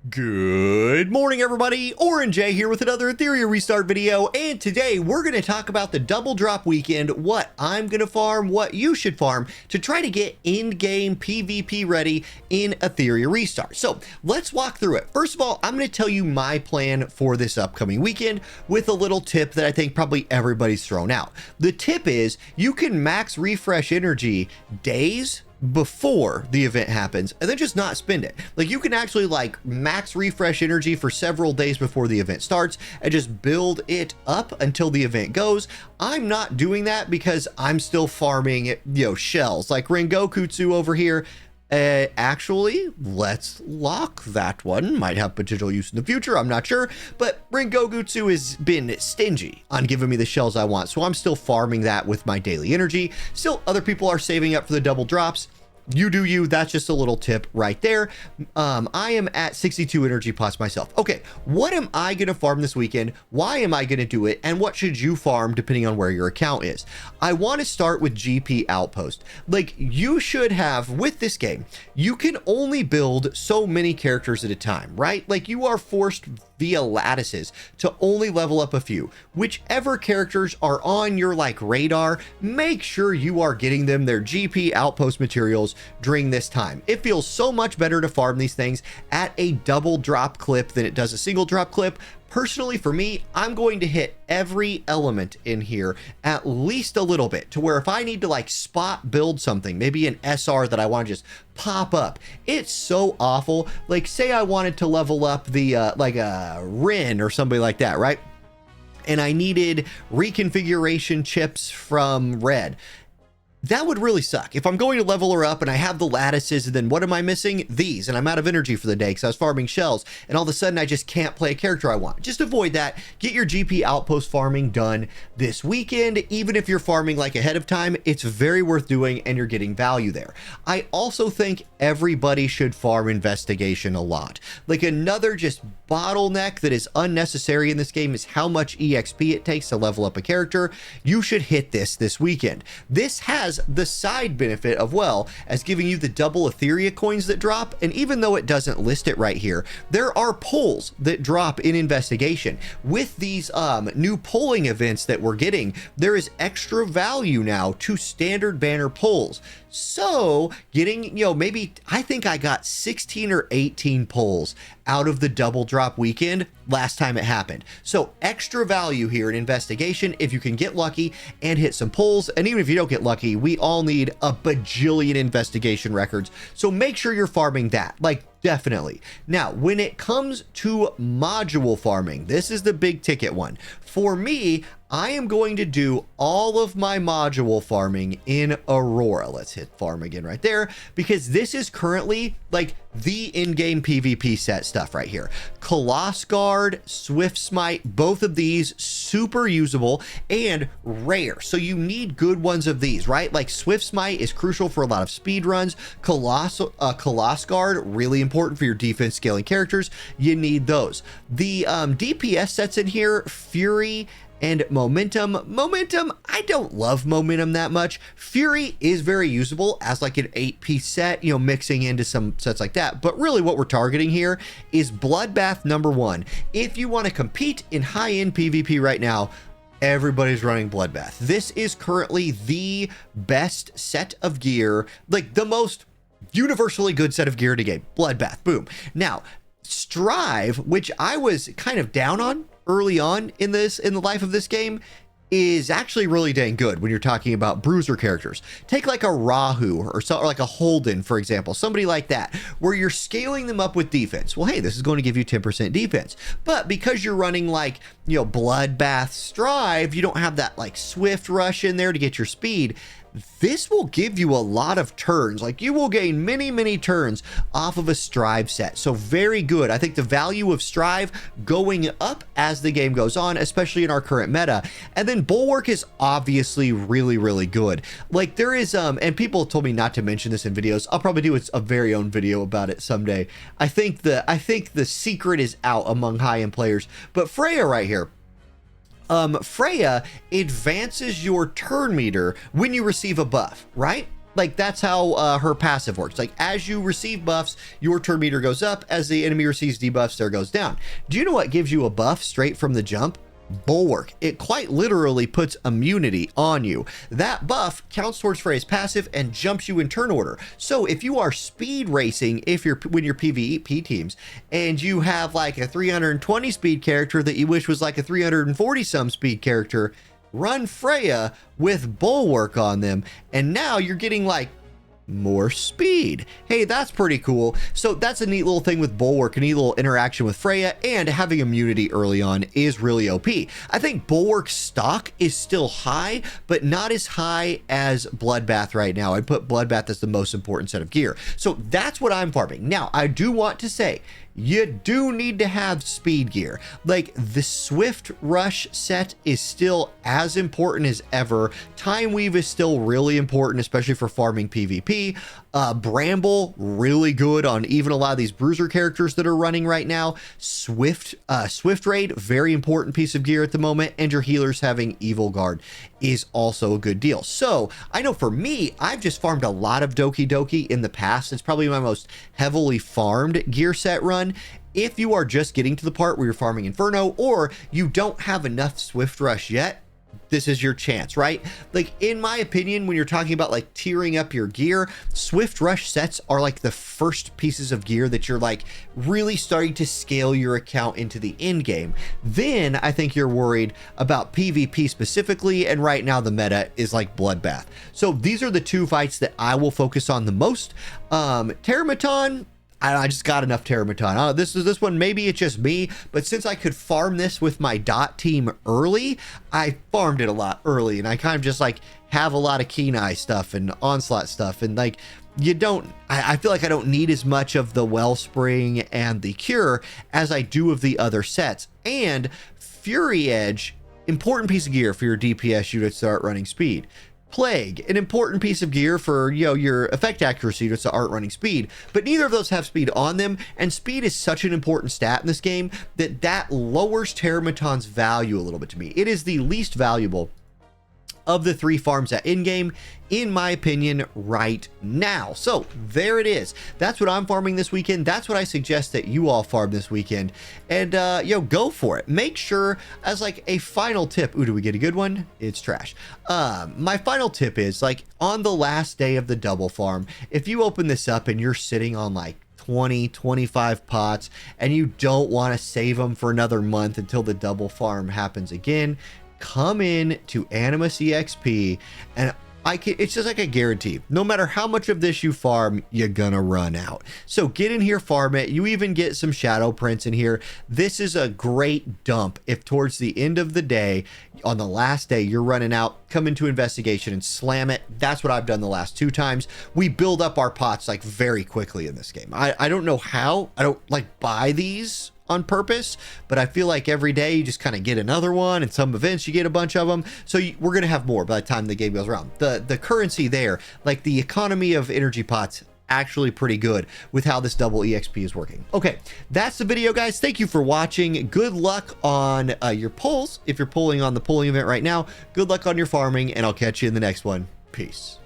Good morning, everybody. Orange J here with another Etheria restart video, and today we're going to talk about the double drop weekend, what I'm going to farm, what you should farm to try to get in-game PvP ready in Etheria restart. So let's walk through it. First of all, I'm going to tell you my plan for this upcoming weekend with a little tip that I think probably everybody's thrown out. The tip is you can max refresh energy days before the event happens and then just not spend it. Like, you can actually like max refresh energy for several days before the event starts and just build it up until the event goes. I'm not doing that because I'm still farming, shells like Rengokutsu over here. Actually, let's lock that one. Might have potential use in the future, I'm not sure, but Rengokutsu has been stingy on giving me the shells I want, so I'm still farming that with my daily energy. Still, other people are saving up for the double drops. You do you. That's just a little tip right there. I am at 62 energy pots myself. Okay, what am I going to farm this weekend? Why am I going to do it? And what should you farm depending on where your account is? I want to start with GP Outpost. Like, you should have, with this game, you can only build so many characters at a time, right? Like, you are forced via lattices to only level up a few. Whichever characters are on your radar, make sure you are getting them their GP Outpost materials during this time. It feels so much better to farm these things at a double drop clip than it does a single drop clip. Personally, for me, I'm going to hit every element in here at least a little bit, to where if I need to spot build something, maybe an SR that I want to just pop up, it's so awful. Like, say I wanted to level up the like a Rin or somebody like that, right? And I needed reconfiguration chips from Red. That would really suck. If I'm going to level her up and I have the lattices, and then what am I missing? These, and I'm out of energy for the day because I was farming shells, and all of a sudden I just can't play a character I want. Just avoid that. Get your GP Outpost farming done this weekend. Even if you're farming ahead of time, it's very worth doing and you're getting value there. I also think everybody should farm investigation a lot. Like, another just bottleneck that is unnecessary in this game is how much EXP it takes to level up a character. You should hit this weekend. This has the side benefit of, well, as giving you the double Etheria coins that drop, and even though it doesn't list it right here, there are polls that drop in investigation. With these new polling events that we're getting, there is extra value now to standard banner polls. So getting, maybe, I think I got 16 or 18 polls out of the double drop weekend last time it happened. So extra value here in investigation if you can get lucky and hit some polls. And even if you don't get lucky, we all need a bajillion investigation records. So make sure you're farming that. Definitely. Now, when it comes to module farming, this is the big ticket one. For me, I am going to do all of my module farming in Aurora. Let's hit farm again right there, because this is currently the in-game PvP set stuff right here. Coloss Guard, Swift Smite, both of these super usable and rare. So you need good ones of these, right? Like, Swift Smite is crucial for a lot of speed runs. Coloss Guard, really important for your defense scaling characters. You need those. The DPS sets in here, Fury and Momentum. I don't love Momentum that much. Fury is very usable as an 8-piece set, mixing into some sets like that. But really what we're targeting here is Bloodbath #1. If you want to compete in high-end PvP right now, everybody's running Bloodbath. This is currently the best set of gear, the most universally good set of gear to game. Bloodbath, boom. Now, Strive, which I was kind of down on early on in the life of this game, is actually really dang good when you're talking about bruiser characters. Take a Rahu or a Holden, for example, somebody like that, where you're scaling them up with defense. Well, hey, this is going to give you 10% defense. But because you're running Bloodbath Strive, you don't have that Swift Rush in there to get your speed. This will give you a lot of turns. You will gain many turns off of a Strive set. So very good. I think the value of Strive going up as the game goes on, especially in our current meta. And then Bulwark is obviously really good. There is and people told me not to mention this in videos. I'll probably do a very own video about it someday. I think the secret is out among high-end players. But Freya right here, Freya advances your turn meter when you receive a buff, right? Like, that's how her passive works. Like, as you receive buffs, your turn meter goes up. As the enemy receives debuffs, there goes down. Do you know what gives you a buff straight from the jump? Bulwark. It quite literally puts immunity on you. That buff counts towards Freya's passive and jumps you in turn order. So if you are speed racing, when you're PvP teams, and you have like a 320 speed character that you wish was like a 340 some speed character, run Freya with Bulwark on them, and now you're getting like more speed. Hey, that's pretty cool. So that's a neat little thing with Bulwark, a neat little interaction with Freya, and having immunity early on is really OP. I think Bulwark's stock is still high, but not as high as Bloodbath right now. I'd put Bloodbath as the most important set of gear. So that's what I'm farming. Now, I do want to say, you do need to have speed gear. Like, the Swift Rush set is still as important as ever. Time Weave is still really important, especially for farming PvP. Bramble, really good on even a lot of these bruiser characters that are running right now. Swift Raid, very important piece of gear at the moment. And your healers having Evil Guard is also a good deal. So I know for me, I've just farmed a lot of Doki Doki in the past. It's probably my most heavily farmed gear set run. If you are just getting to the part where you're farming Inferno, or you don't have enough Swift Rush yet, this is your chance, right? Like, in my opinion, when you're talking about like tiering up your gear, Swift Rush sets are like the first pieces of gear that you're like really starting to scale your account into the end game. Then I think you're worried about PvP specifically, and right now the meta is like Bloodbath. So these are the two fights that I will focus on the most. Terramaton, I just got enough Terramaton. This one, maybe it's just me, but since I could farm this with my dot team early, I farmed it a lot early, and I kind of just like have a lot of Kenai stuff and Onslaught stuff, and like, I feel like I don't need as much of the Wellspring and the Cure as I do of the other sets. And Fury Edge, important piece of gear for your DPS units to start running speed. Plague, an important piece of gear for, you know, your effect accuracy units that aren't running speed, but neither of those have speed on them, and speed is such an important stat in this game that lowers Terramaton's value a little bit to me. It is the least valuable of the three farms at in-game, in my opinion, right now. So there it is. That's what I'm farming this weekend. That's what I suggest that you all farm this weekend. And go for it. Make sure, as like a final tip, ooh, do we get a good one? It's trash. My final tip is, like, on the last day of the double farm, if you open this up and you're sitting on like 20-25 pots and you don't want to save them for another month until the double farm happens again, come in to Animus EXP, and it's just like a guarantee. No matter how much of this you farm, you're gonna run out. So get in here, farm it. You even get some shadow prints in here. This is a great dump if towards the end of the day, on the last day, you're running out, come into investigation and slam it. That's what I've done the last 2 times. We build up our pots like very quickly in this game. I don't know how. I don't like buy these on purpose, but I feel like every day you just kind of get another one, and some events you get a bunch of them. So we're gonna have more by the time the game goes around. The currency there, like the economy of energy pots, actually pretty good with how this double EXP is working. Okay, that's the video, guys. Thank you for watching. Good luck on your polls. If you're polling on the polling event right now, good luck on your farming, and I'll catch you in the next one. Peace.